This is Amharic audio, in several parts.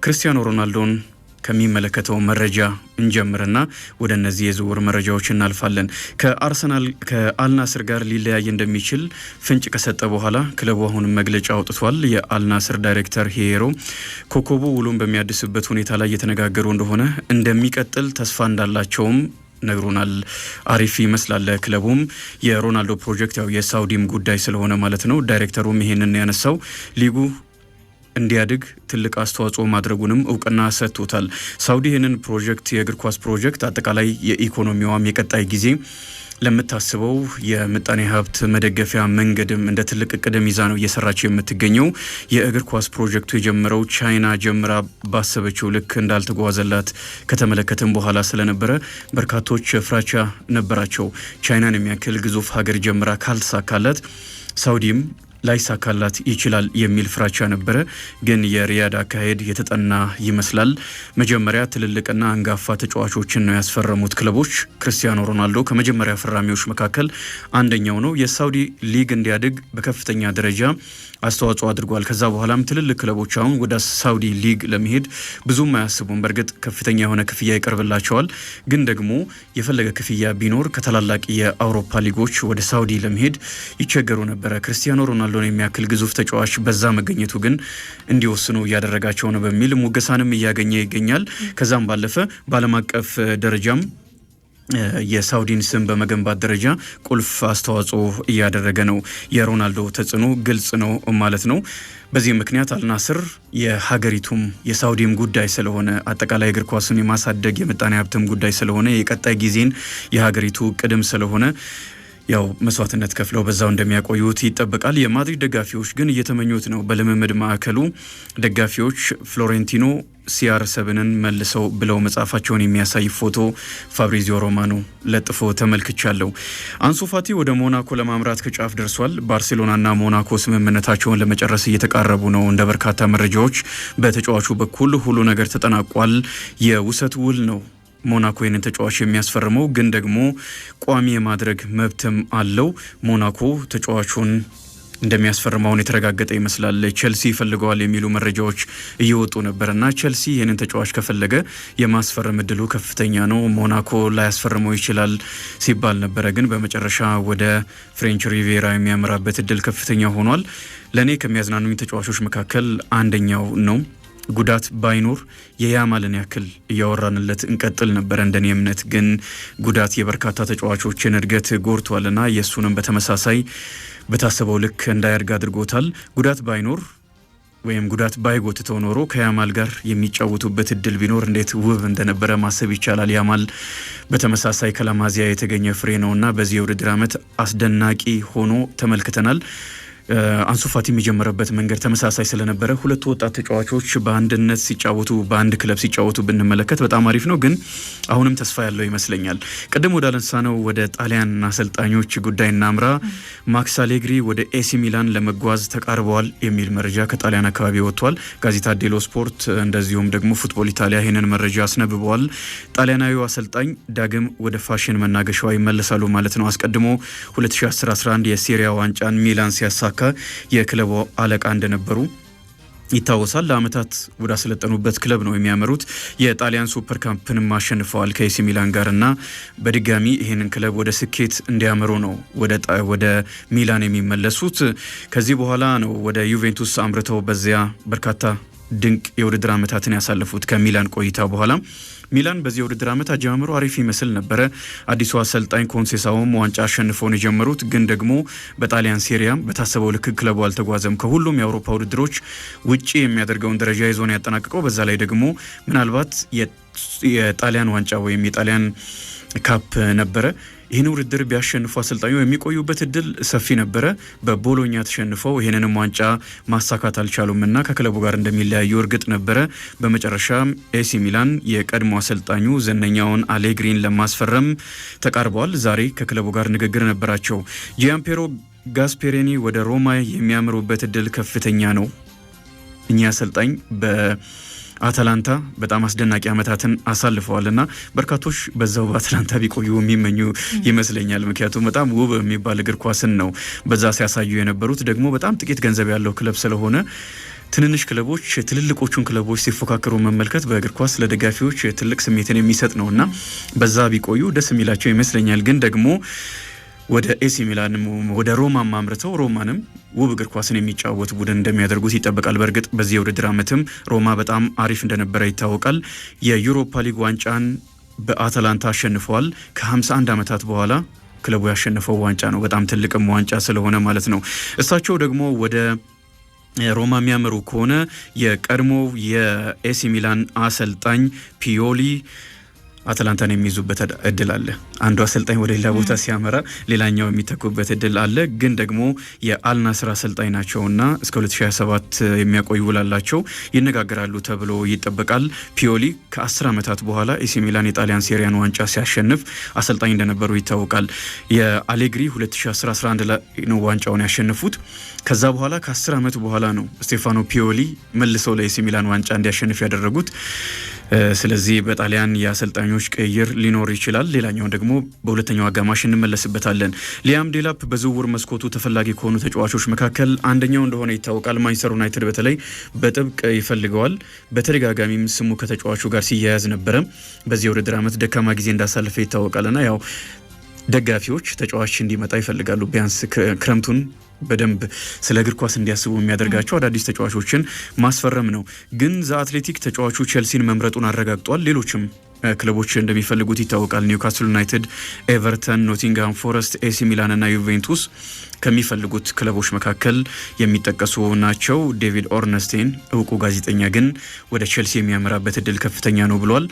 ክርስቲያኖ ሮናልዶን ከሚመለከተው መረጃ እንጀምርና ወደ እነዚህ የዝውውር መረጃዎች እናልፋለን። ከአልናስር ጋር ሊለያይ እንደሚችል ፍንጭ ከሰጠ በኋላ ክለቡ አሁን መግለጫ አውጥቷል። የአልናስር ዳይሬክተር ሄሮ ኮከቡ ውሉን በሚያድስበት ሁኔታ ላይ እየተነጋገሩ እንደሆነ እንደሚቀጥል ተስፋ እንዳላቸውም ነግሮናል። አሪፍ ይመስላል። ክለቡም የሮናልዶ ፕሮጀክት ያው የሳውዲም ጉዳይ ስለሆነ ማለት ነው። ዳይሬክተሩም ይሄንን ያነሳው ሊጉ እንዲያድግ ትልቅ አስተዋጽኦ ማድረጉንም እውቅና ሰጥቶታል። ሳውዲ ይህንን ፕሮጀክት የእግር ኳስ ፕሮጀክት አጠቃላይ የኢኮኖሚዋም የቀጣይ ጊዜ ለምታስበው የምጣኔ ሀብት መደገፊያ መንገድም እንደ ትልቅ እቅድም ይዛ ነው እየሰራች የምትገኘው። የእግር ኳስ ፕሮጀክቱ የጀመረው ቻይና ጀምራ ባሰበችው ልክ እንዳልተጓዘላት ከተመለከተም በኋላ ስለነበረ በርካቶች ፍራቻ ነበራቸው። ቻይናን የሚያክል ግዙፍ ሀገር ጀምራ ካልተሳካላት ሳውዲም ላይሳካላት ይችላል የሚል ፍራቻ ነበረ። ግን የሪያድ አካሄድ የተጠና ይመስላል። መጀመሪያ ትልልቅና አንጋፋ ተጫዋቾችን ነው ያስፈረሙት ክለቦች። ክርስቲያኖ ሮናልዶ ከመጀመሪያ ፈራሚዎች መካከል አንደኛው ነው። የሳውዲ ሊግ እንዲያድግ በከፍተኛ ደረጃ አስተዋጽኦ አድርጓል። ከዛ በኋላም ትልልቅ ክለቦች አሁን ወደ ሳውዲ ሊግ ለመሄድ ብዙም አያስቡም። በእርግጥ ከፍተኛ የሆነ ክፍያ ይቀርብላቸዋል። ግን ደግሞ የፈለገ ክፍያ ቢኖር ከታላላቅ የአውሮፓ ሊጎች ወደ ሳውዲ ለመሄድ ይቸገሩ ነበረ። ክርስቲያኖ ሮናልዶን የሚያክል ግዙፍ ተጫዋች በዛ መገኘቱ ግን እንዲወስኑ እያደረጋቸው ነው በሚል ሙገሳንም እያገኘ ይገኛል። ከዛም ባለፈ በዓለም አቀፍ ደረጃም የሳውዲን ስም በመገንባት ደረጃ ቁልፍ አስተዋጽኦ እያደረገ ነው። የሮናልዶ ተጽዕኖ ግልጽ ነው ማለት ነው። በዚህ ምክንያት አልናስር የሀገሪቱም የሳውዲም ጉዳይ ስለሆነ አጠቃላይ እግር ኳሱን የማሳደግ የምጣኔ ሀብትም ጉዳይ ስለሆነ የቀጣይ ጊዜን የሀገሪቱ ቅድም ስለሆነ ያው መስዋዕትነት ከፍለው በዛው እንደሚያቆዩት ይጠበቃል። የማድሪድ ደጋፊዎች ግን እየተመኙት ነው። በልምምድ ማዕከሉ ደጋፊዎች ፍሎሬንቲኖ CR7ን መልሰው ብለው መጻፋቸውን የሚያሳይ ፎቶ ፋብሪዚዮ ሮማኖ ለጥፎ ተመልክቻለሁ። አንሱ ፋቲ ወደ ሞናኮ ለማምራት ከጫፍ ደርሷል። ባርሴሎናና ሞናኮ ስምምነታቸውን ለመጨረስ እየተቃረቡ ነው። እንደ በርካታ መረጃዎች በተጫዋቹ በኩል ሁሉ ነገር ተጠናቋል። የውሰት ውል ነው ሞናኮ ይህንን ተጫዋች የሚያስፈርመው፣ ግን ደግሞ ቋሚ የማድረግ መብትም አለው። ሞናኮ ተጫዋቹን እንደሚያስፈርመውን የተረጋገጠ ይመስላል። ቸልሲ ይፈልገዋል የሚሉ መረጃዎች እየወጡ ነበርና ቸልሲ ይህንን ተጫዋች ከፈለገ የማስፈረም እድሉ ከፍተኛ ነው። ሞናኮ ላያስፈርመው ይችላል ሲባል ነበረ። ግን በመጨረሻ ወደ ፍሬንች ሪቬራ የሚያመራበት እድል ከፍተኛ ሆኗል። ለእኔ ከሚያዝናኑኝ ተጫዋቾች መካከል አንደኛው ነው። ጉዳት ባይኖር የያማልን ያክል እያወራንለት እንቀጥል ነበረ እንደኔ እምነት። ግን ጉዳት የበርካታ ተጫዋቾችን እድገት ጎርቷልና የእሱንም በተመሳሳይ በታሰበው ልክ እንዳያድግ አድርጎታል። ጉዳት ባይኖር ወይም ጉዳት ባይጎትተው ኖሮ ከያማል ጋር የሚጫወቱበት እድል ቢኖር እንዴት ውብ እንደነበረ ማሰብ ይቻላል። ያማል በተመሳሳይ ከላማዚያ የተገኘ ፍሬ ነውና በዚህ የውድድር ዓመት አስደናቂ ሆኖ ተመልክተናል። አንሱ ፋቲ የጀመረበት መንገድ ተመሳሳይ ስለነበረ ሁለቱ ወጣት ተጫዋቾች በአንድነት ሲጫወቱ በአንድ ክለብ ሲጫወቱ ብንመለከት በጣም አሪፍ ነው። ግን አሁንም ተስፋ ያለው ይመስለኛል። ቅድም ወደ አለንሳነው ወደ ጣሊያን አሰልጣኞች ጉዳይ እናምራ። ማክስ አሌግሪ ወደ ኤሲ ሚላን ለመጓዝ ተቃርበዋል የሚል መረጃ ከጣሊያን አካባቢ ወጥቷል። ጋዜጣ ዴሎ ስፖርት እንደዚሁም ደግሞ ፉትቦል ኢታሊያ ይህንን መረጃ አስነብበዋል። ጣሊያናዊው አሰልጣኝ ዳግም ወደ ፋሽን መናገሻዋ ይመለሳሉ ማለት ነው። አስቀድሞ 2010-11 የሴሪያ ዋንጫን ሚላን ሲያሳ የክለቡ አለቃ እንደነበሩ ይታወሳል። ለአመታት ወደ አሰለጠኑበት ክለብ ነው የሚያመሩት። የጣሊያን ሱፐር ካምፕንም አሸንፈዋል ከኤሲ ሚላን ጋር እና በድጋሚ ይህንን ክለብ ወደ ስኬት እንዲያመሩ ነው ወደ ሚላን የሚመለሱት። ከዚህ በኋላ ነው ወደ ዩቬንቱስ አምርተው በዚያ በርካታ ድንቅ የውድድር አመታትን ያሳለፉት። ከሚላን ቆይታ በኋላ ሚላን በዚህ የውድድር ዓመት አጀማመሩ አሪፍ ይመስል ነበረ። አዲሱ አሰልጣኝ ኮንሴሳውም ዋንጫ አሸንፈውን የጀመሩት፣ ግን ደግሞ በጣሊያን ሴሪያም በታሰበው ልክ ክለቡ አልተጓዘም። ከሁሉም የአውሮፓ ውድድሮች ውጪ የሚያደርገውን ደረጃ ይዞ ነው ያጠናቀቀው። በዛ ላይ ደግሞ ምናልባት የጣሊያን ዋንጫ ወይም የጣሊያን ካፕ ነበረ። ይህን ውድድር ቢያሸንፉ አሰልጣኙ የሚቆዩበት እድል ሰፊ ነበረ። በቦሎኛ ተሸንፈው ይህንንም ዋንጫ ማሳካት አልቻሉም እና ከክለቡ ጋር እንደሚለያዩ እርግጥ ነበረ። በመጨረሻ ኤሲ ሚላን የቀድሞ አሰልጣኙ ዝነኛውን አሌግሪን ለማስፈረም ተቃርበዋል። ዛሬ ከክለቡ ጋር ንግግር ነበራቸው። ጂያምፔሮ ጋስፔሪኒ ወደ ሮማ የሚያምሩበት እድል ከፍተኛ ነው። እኚህ አሰልጣኝ አታላንታ በጣም አስደናቂ አመታትን አሳልፈዋልና በርካቶች በዛው በአታላንታ ቢቆዩ የሚመኙ ይመስለኛል። ምክንያቱም በጣም ውብ የሚባል እግር ኳስን ነው በዛ ሲያሳዩ የነበሩት። ደግሞ በጣም ጥቂት ገንዘብ ያለው ክለብ ስለሆነ ትንንሽ ክለቦች ትልልቆቹን ክለቦች ሲፎካከሩ መመልከት በእግር ኳስ ለደጋፊዎች ትልቅ ስሜትን የሚሰጥ ነውና በዛ ቢቆዩ ደስ የሚላቸው ይመስለኛል። ግን ደግሞ ወደ ኤሲ ሚላን ወደ ሮማ ማምርተው ሮማንም ውብ እግር ኳስን የሚጫወት ቡድን እንደሚያደርጉት ይጠበቃል። በእርግጥ በዚህ የውድድር ዓመትም ሮማ በጣም አሪፍ እንደነበረ ይታወቃል። የዩሮፓ ሊግ ዋንጫን በአታላንታ አሸንፈዋል። ከ51 ዓመታት በኋላ ክለቡ ያሸነፈው ዋንጫ ነው። በጣም ትልቅም ዋንጫ ስለሆነ ማለት ነው። እሳቸው ደግሞ ወደ ሮማ የሚያመሩ ከሆነ የቀድሞው የኤሲ ሚላን አሰልጣኝ ፒዮሊ አታላንታን የሚይዙበት እድል አለ። አንዱ አሰልጣኝ ወደ ሌላ ቦታ ሲያመራ ሌላኛው የሚተኩበት እድል አለ። ግን ደግሞ የአልናስር አሰልጣኝ ናቸውና እስከ 2027 የሚያቆዩ ውላላቸው ይነጋገራሉ ተብሎ ይጠበቃል። ፒዮሊ ከ10 ዓመታት በኋላ ኤሲ ሚላን የጣሊያን ሴሪያን ዋንጫ ሲያሸንፍ አሰልጣኝ እንደነበሩ ይታወቃል። የአሌግሪ 2011 ላይ ነው ዋንጫውን ያሸነፉት። ከዛ በኋላ ከ10 ዓመት በኋላ ነው ስቴፋኖ ፒዮሊ መልሰው ለኤሲ ሚላን ዋንጫ እንዲያሸንፍ ያደረጉት። ስለዚህ በጣሊያን የአሰልጣኞች ቅይር ሊኖር ይችላል። ሌላኛውን ደግሞ በሁለተኛው አጋማሽ እንመለስበታለን። ሊያም ዴላፕ በዝውውር መስኮቱ ተፈላጊ ከሆኑ ተጫዋቾች መካከል አንደኛው እንደሆነ ይታወቃል። ማንቸስተር ዩናይትድ በተለይ በጥብቅ ይፈልገዋል። በተደጋጋሚም ስሙ ከተጫዋቹ ጋር ሲያያዝ ነበረ። በዚህ የውድድር ዓመት ደካማ ጊዜ እንዳሳለፈ ይታወቃልና ያው ደጋፊዎች ተጫዋች እንዲመጣ ይፈልጋሉ። ቢያንስ ክረምቱን በደንብ ስለ እግር ኳስ እንዲያስቡ የሚያደርጋቸው አዳዲስ ተጫዋቾችን ማስፈረም ነው። ግን ዘ አትሌቲክ ተጫዋቹ ቼልሲን መምረጡን አረጋግጧል። ሌሎችም ክለቦች እንደሚፈልጉት ይታወቃል። ኒውካስል ዩናይትድ፣ ኤቨርተን፣ ኖቲንግሃም ፎረስት፣ ኤሲ ሚላን እና ዩቬንቱስ ከሚፈልጉት ክለቦች መካከል የሚጠቀሱ ናቸው። ዴቪድ ኦርነስቴን እውቁ ጋዜጠኛ ግን ወደ ቼልሲ የሚያመራበት እድል ከፍተኛ ነው ብሏል።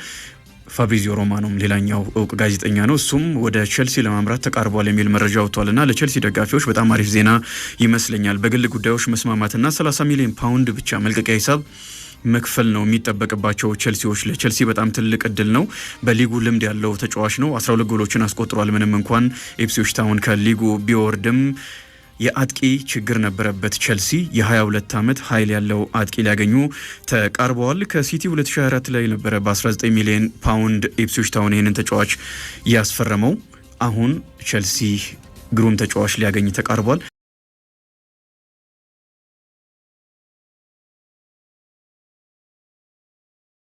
ፋብሪዚዮ ሮማኖም ሌላኛው እውቅ ጋዜጠኛ ነው። እሱም ወደ ቼልሲ ለማምራት ተቃርቧል የሚል መረጃ ወጥቷልና ለቼልሲ ደጋፊዎች በጣም አሪፍ ዜና ይመስለኛል። በግል ጉዳዮች መስማማትና 30 ሚሊዮን ፓውንድ ብቻ መልቀቂያ ሂሳብ መክፈል ነው የሚጠበቅባቸው ቼልሲዎች። ለቼልሲ በጣም ትልቅ እድል ነው። በሊጉ ልምድ ያለው ተጫዋች ነው። 12 ጎሎችን አስቆጥሯል። ምንም እንኳን ኢፕስዊች ታውን ከሊጉ ቢወርድም የአጥቂ ችግር ነበረበት። ቼልሲ የ22 ዓመት ኃይል ያለው አጥቂ ሊያገኙ ተቃርበዋል። ከሲቲ 2024 ላይ ነበረ በ19 ሚሊዮን ፓውንድ ኢፕስዊች ታውን ይህንን ተጫዋች ያስፈረመው። አሁን ቼልሲ ግሩም ተጫዋች ሊያገኝ ተቃርቧል።